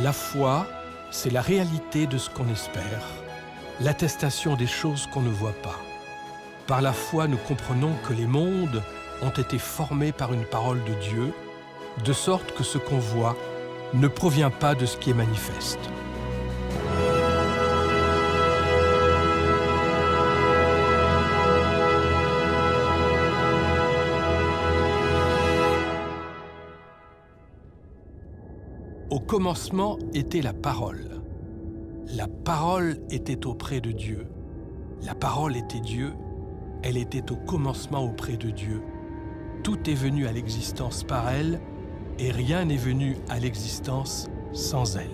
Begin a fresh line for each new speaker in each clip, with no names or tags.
La foi, c'est la réalité de ce qu'on espère, l'attestation des choses qu'on ne voit pas. Par la foi, nous comprenons que les mondes ont été formés par une parole de Dieu, de sorte que ce qu'on voit ne provient pas de ce qui est manifeste. Au commencement était la parole. La parole était auprès de Dieu. La parole était Dieu. Elle était au commencement auprès de Dieu. Tout est venu à l'existence par elle, et rien n'est venu à l'existence sans elle.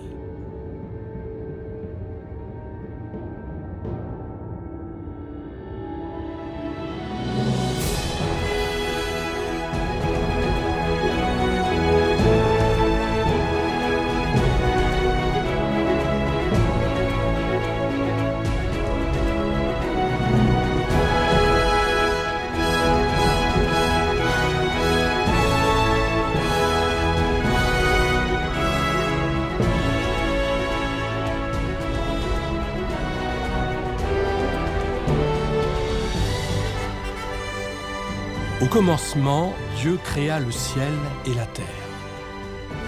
Au commencement, Dieu créa le ciel et la terre.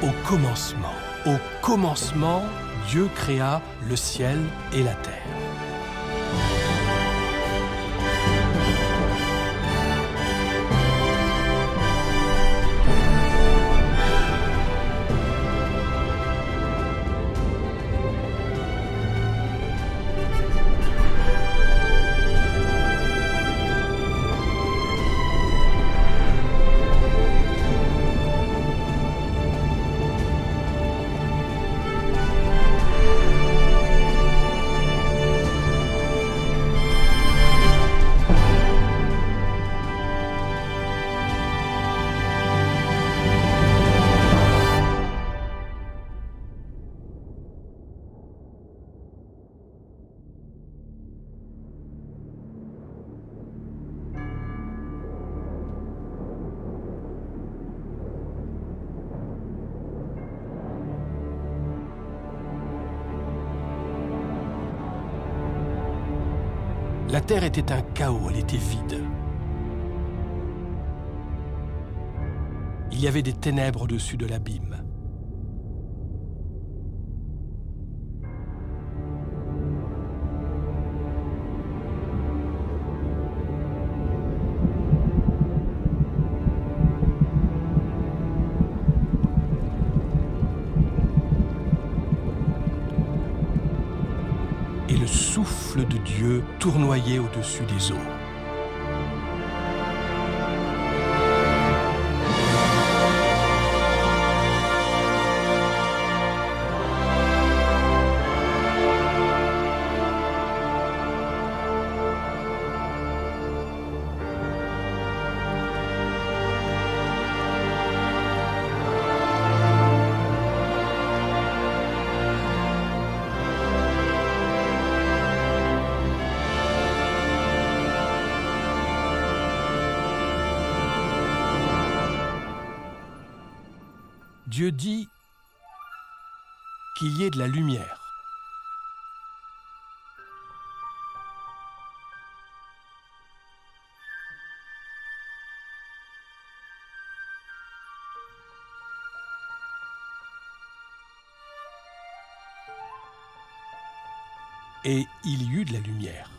Au commencement, Dieu créa le ciel et la terre. La terre était un chaos, elle était vide. Il y avait des ténèbres au-dessus de l'abîme. Et le souffle de Dieu tournoyait au-dessus des eaux. Dieu dit qu'il y ait de la lumière. Et il y eut de la lumière.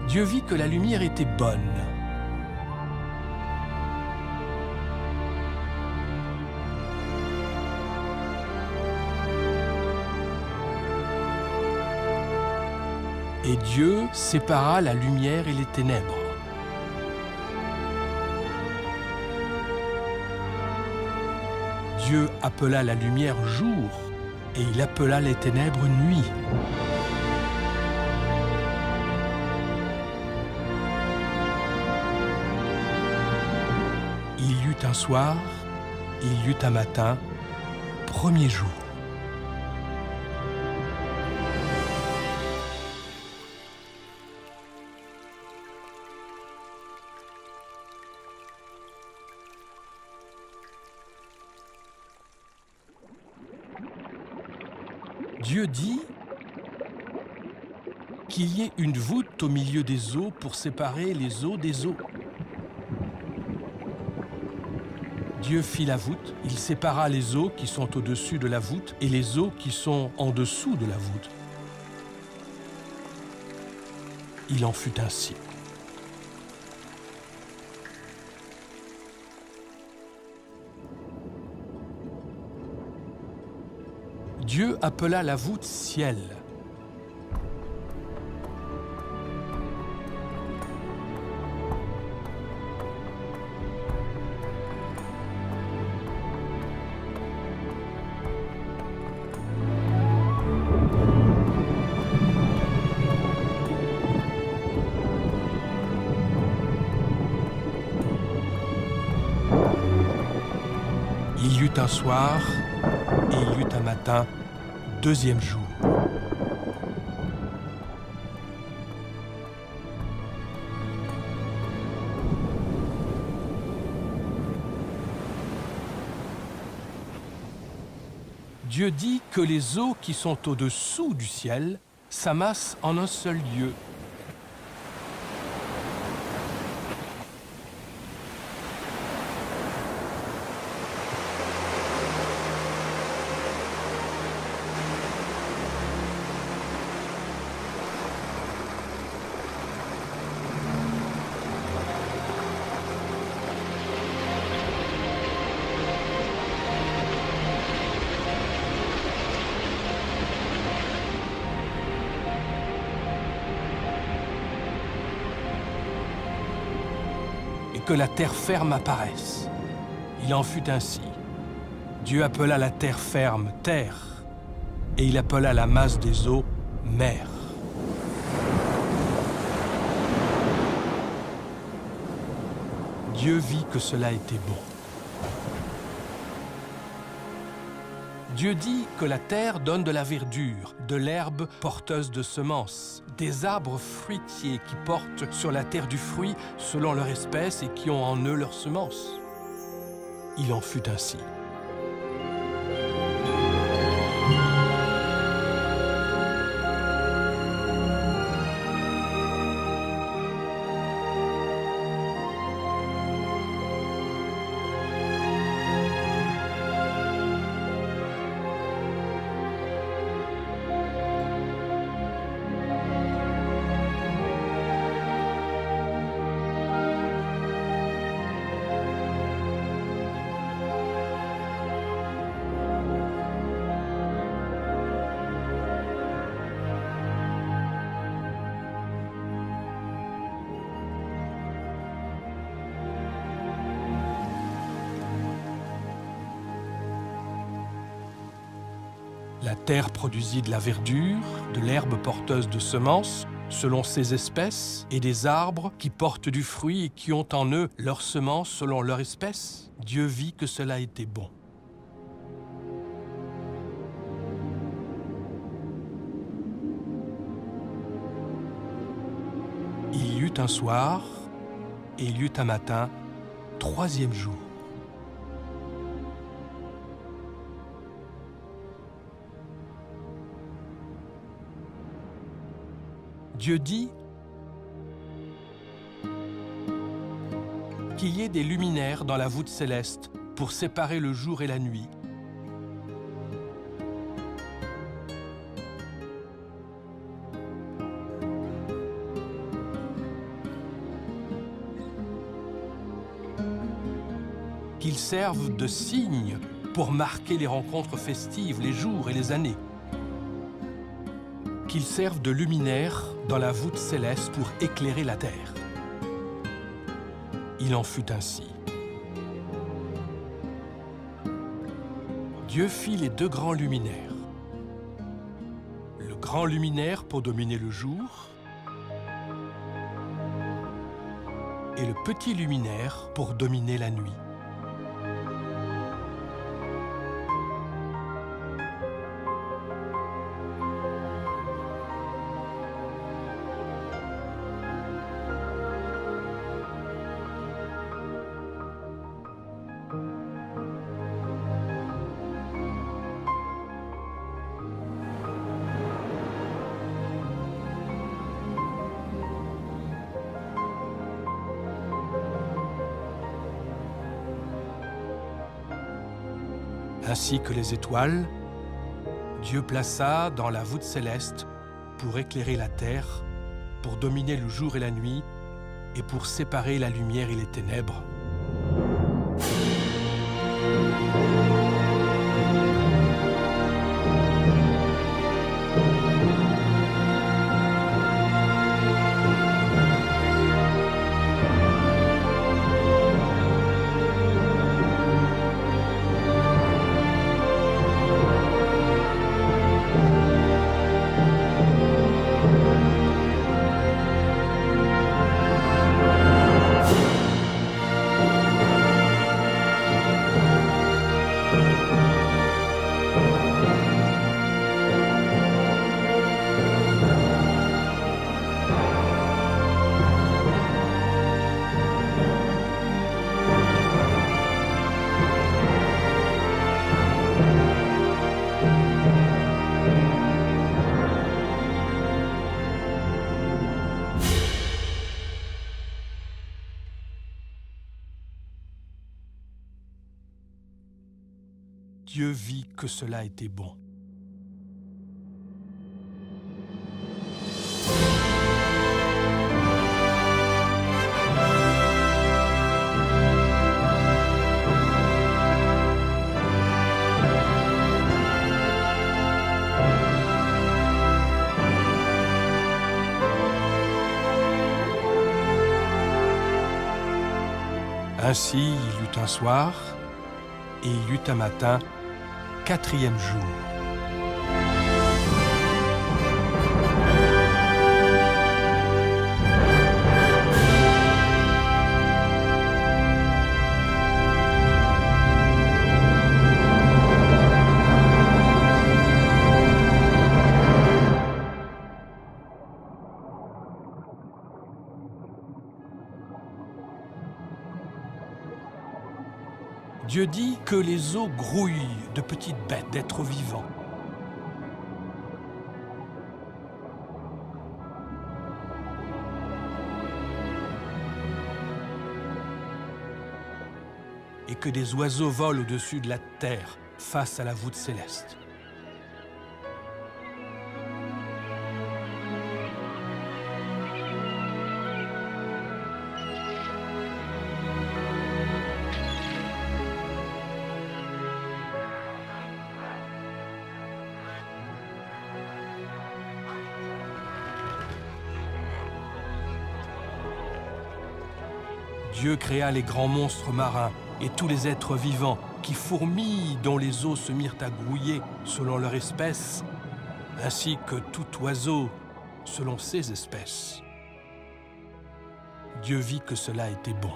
Dieu vit que la lumière était bonne. Et Dieu sépara la lumière et les ténèbres. Dieu appela la lumière jour, et il appela les ténèbres nuit. un soir, il y eut un matin, premier jour. Dieu dit qu'il y ait une voûte au milieu des eaux pour séparer les eaux des eaux. Dieu fit la voûte, il sépara les eaux qui sont au-dessus de la voûte et les eaux qui sont en dessous de la voûte. Il en fut ainsi. Dieu appela la voûte ciel. Il y eut un soir et il y eut un matin, deuxième jour. Dieu dit que les eaux qui sont au-dessous du ciel s'amassent en un seul lieu. Que la terre ferme apparaisse. Il en fut ainsi. Dieu appela la terre ferme terre, et il appela la masse des eaux mer. Dieu vit que cela était bon. Dieu dit que la terre donne de la verdure, de l'herbe porteuse de semences, des arbres fruitiers qui portent sur la terre du fruit selon leur espèce et qui ont en eux leurs semences. Il en fut ainsi. La terre produisit de la verdure, de l'herbe porteuse de semences, selon ses espèces, et des arbres qui portent du fruit et qui ont en eux leurs semences selon leur espèce. Dieu vit que cela était bon. Il y eut un soir et il y eut un matin, troisième jour. Dieu dit qu'il y ait des luminaires dans la voûte céleste pour séparer le jour et la nuit. Qu'ils servent de signes pour marquer les rencontres festives, les jours et les années. Qu'ils servent de luminaires dans la voûte céleste pour éclairer la terre. Il en fut ainsi. Dieu fit les deux grands luminaires. Le grand luminaire pour dominer le jour et le petit luminaire pour dominer la nuit. Ainsi que les étoiles, Dieu plaça dans la voûte céleste pour éclairer la terre, pour dominer le jour et la nuit, et pour séparer la lumière et les ténèbres. Dieu vit que cela était bon. Ainsi, il y eut un soir, et il y eut un matin, 4e jour. Dieu dit que les eaux grouillent de petites bêtes, d'êtres vivants. Et que des oiseaux volent au-dessus de la terre, face à la voûte céleste. Dieu créa les grands monstres marins et tous les êtres vivants qui fourmillent dont les eaux se mirent à grouiller selon leur espèce, ainsi que tout oiseau selon ses espèces. Dieu vit que cela était bon.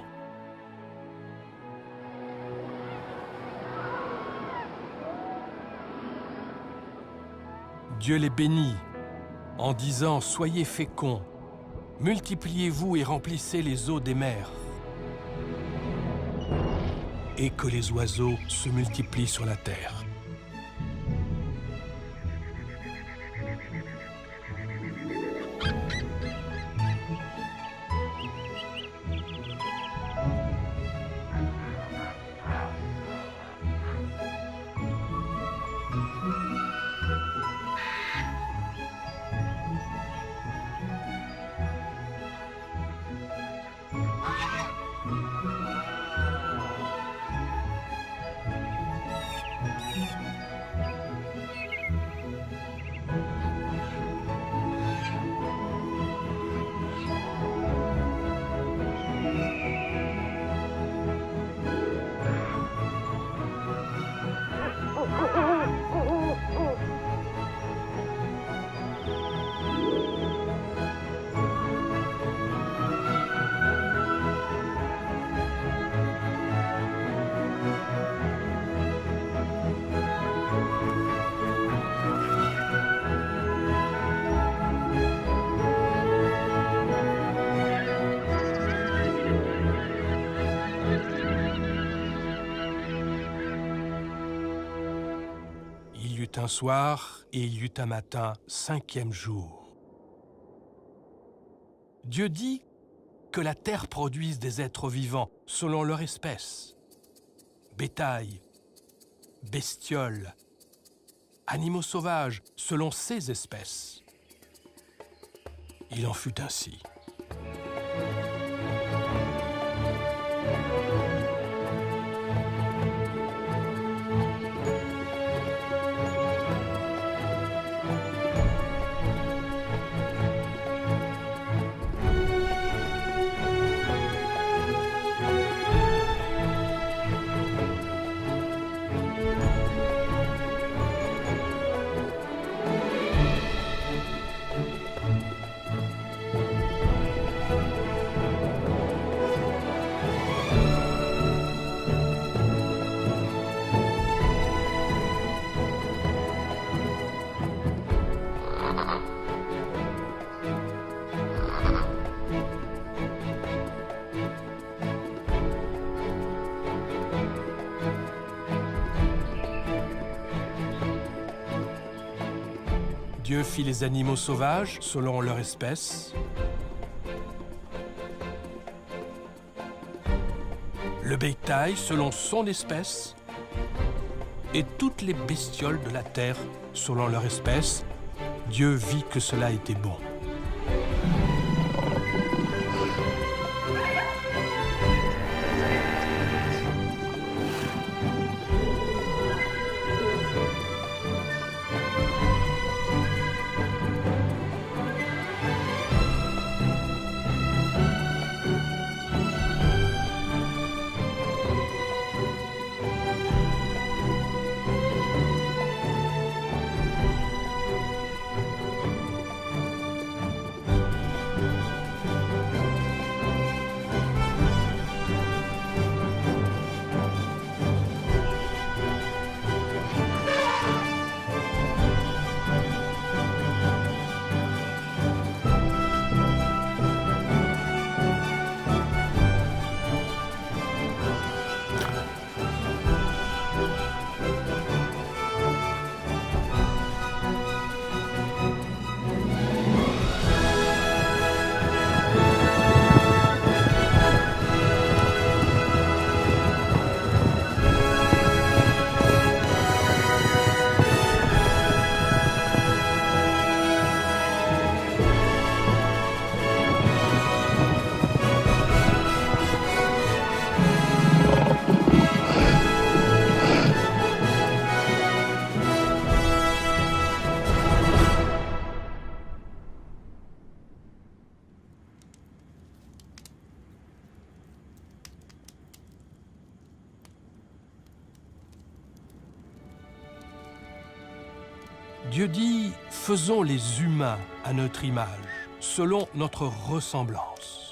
Dieu les bénit en disant « Soyez féconds, multipliez-vous et remplissez les eaux des mers. » Et que les oiseaux se multiplient sur la terre. Un soir et il y eut un matin, 5e jour. Dieu dit que la terre produise des êtres vivants selon leur espèce. Bétail, bestioles, animaux sauvages, selon ses espèces. Il en fut ainsi. Dieu fit les animaux sauvages selon leur espèce, le bétail selon son espèce, et toutes les bestioles de la terre selon leur espèce. Dieu vit que cela était bon. Dieu dit, faisons les humains à notre image, selon notre ressemblance.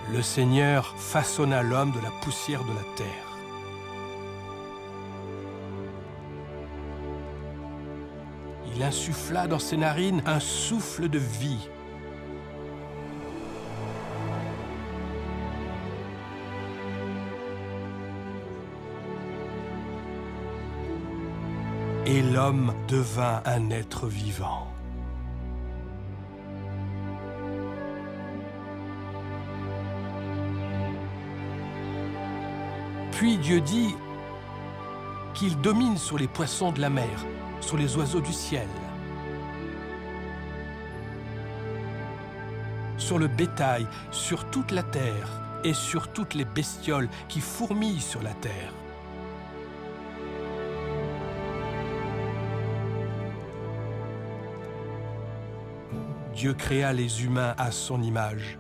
Le Seigneur façonna l'homme de la poussière de la terre. Il insuffla dans ses narines un souffle de vie. Et l'homme devint un être vivant. Puis Dieu dit qu'il domine sur les poissons de la mer, sur les oiseaux du ciel, sur le bétail, sur toute la terre et sur toutes les bestioles qui fourmillent sur la terre. Dieu créa les humains à son image.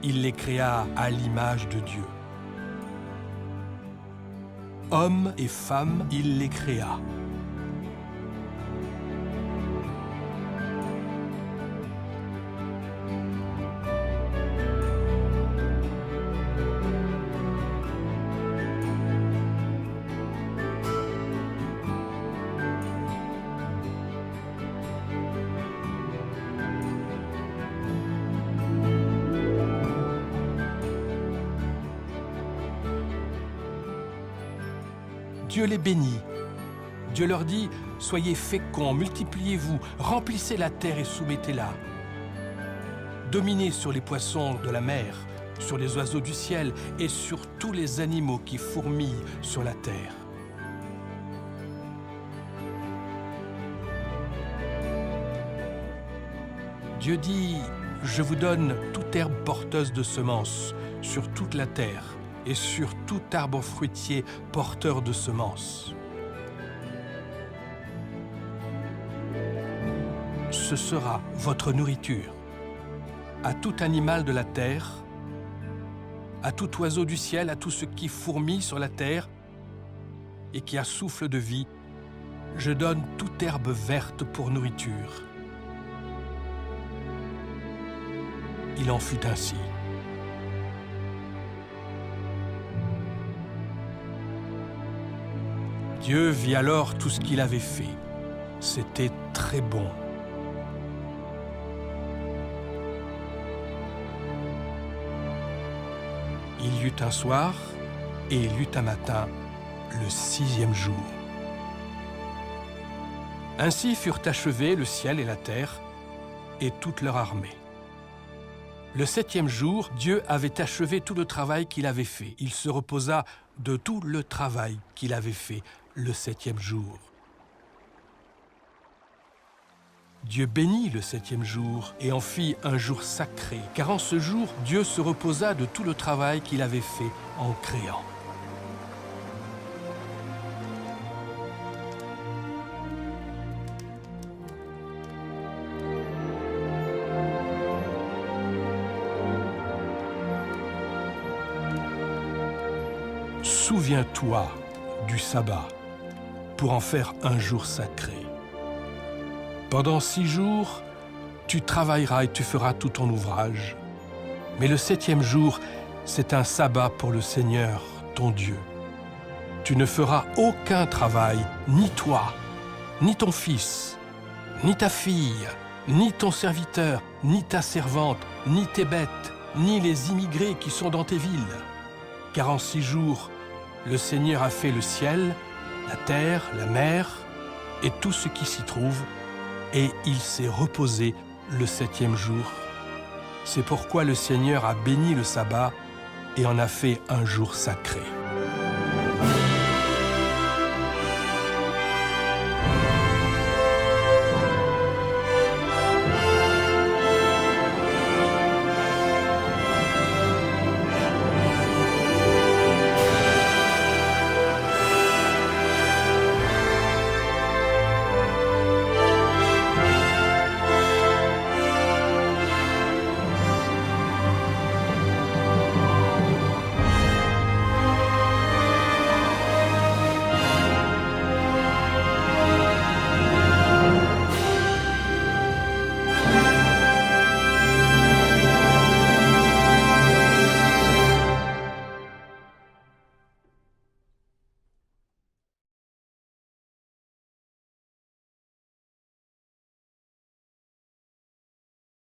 Il les créa à l'image de Dieu. Hommes et femmes, il les créa. Dieu les bénit. Dieu leur dit, soyez féconds, multipliez-vous, remplissez la terre et soumettez-la. Dominez sur les poissons de la mer, sur les oiseaux du ciel et sur tous les animaux qui fourmillent sur la terre. Dieu dit, je vous donne toute herbe porteuse de semences sur toute la terre et sur tout arbre fruitier porteur de semences. Ce sera votre nourriture. À tout animal de la terre, à tout oiseau du ciel, à tout ce qui fourmille sur la terre et qui a souffle de vie, je donne toute herbe verte pour nourriture. Il en fut ainsi. Dieu vit alors tout ce qu'il avait fait. C'était très bon. Il y eut un soir et il y eut un matin, le 6e jour. Ainsi furent achevés le ciel et la terre et toute leur armée. Le 7e jour, Dieu avait achevé tout le travail qu'il avait fait. Il se reposa de tout le travail qu'il avait fait le 7e jour. Dieu bénit le 7e jour et en fit un jour sacré, car en ce jour, Dieu se reposa de tout le travail qu'il avait fait en créant. Souviens-toi du sabbat pour en faire un jour sacré. Pendant 6 jours, tu travailleras et tu feras tout ton ouvrage. Mais le 7e jour, c'est un sabbat pour le Seigneur, ton Dieu. Tu ne feras aucun travail, ni toi, ni ton fils, ni ta fille, ni ton serviteur, ni ta servante, ni tes bêtes, ni les immigrés qui sont dans tes villes. Car en 6 jours, le Seigneur a fait le ciel, la terre, la mer et tout ce qui s'y trouve, et il s'est reposé le 7e jour. C'est pourquoi le Seigneur a béni le sabbat et en a fait un jour sacré.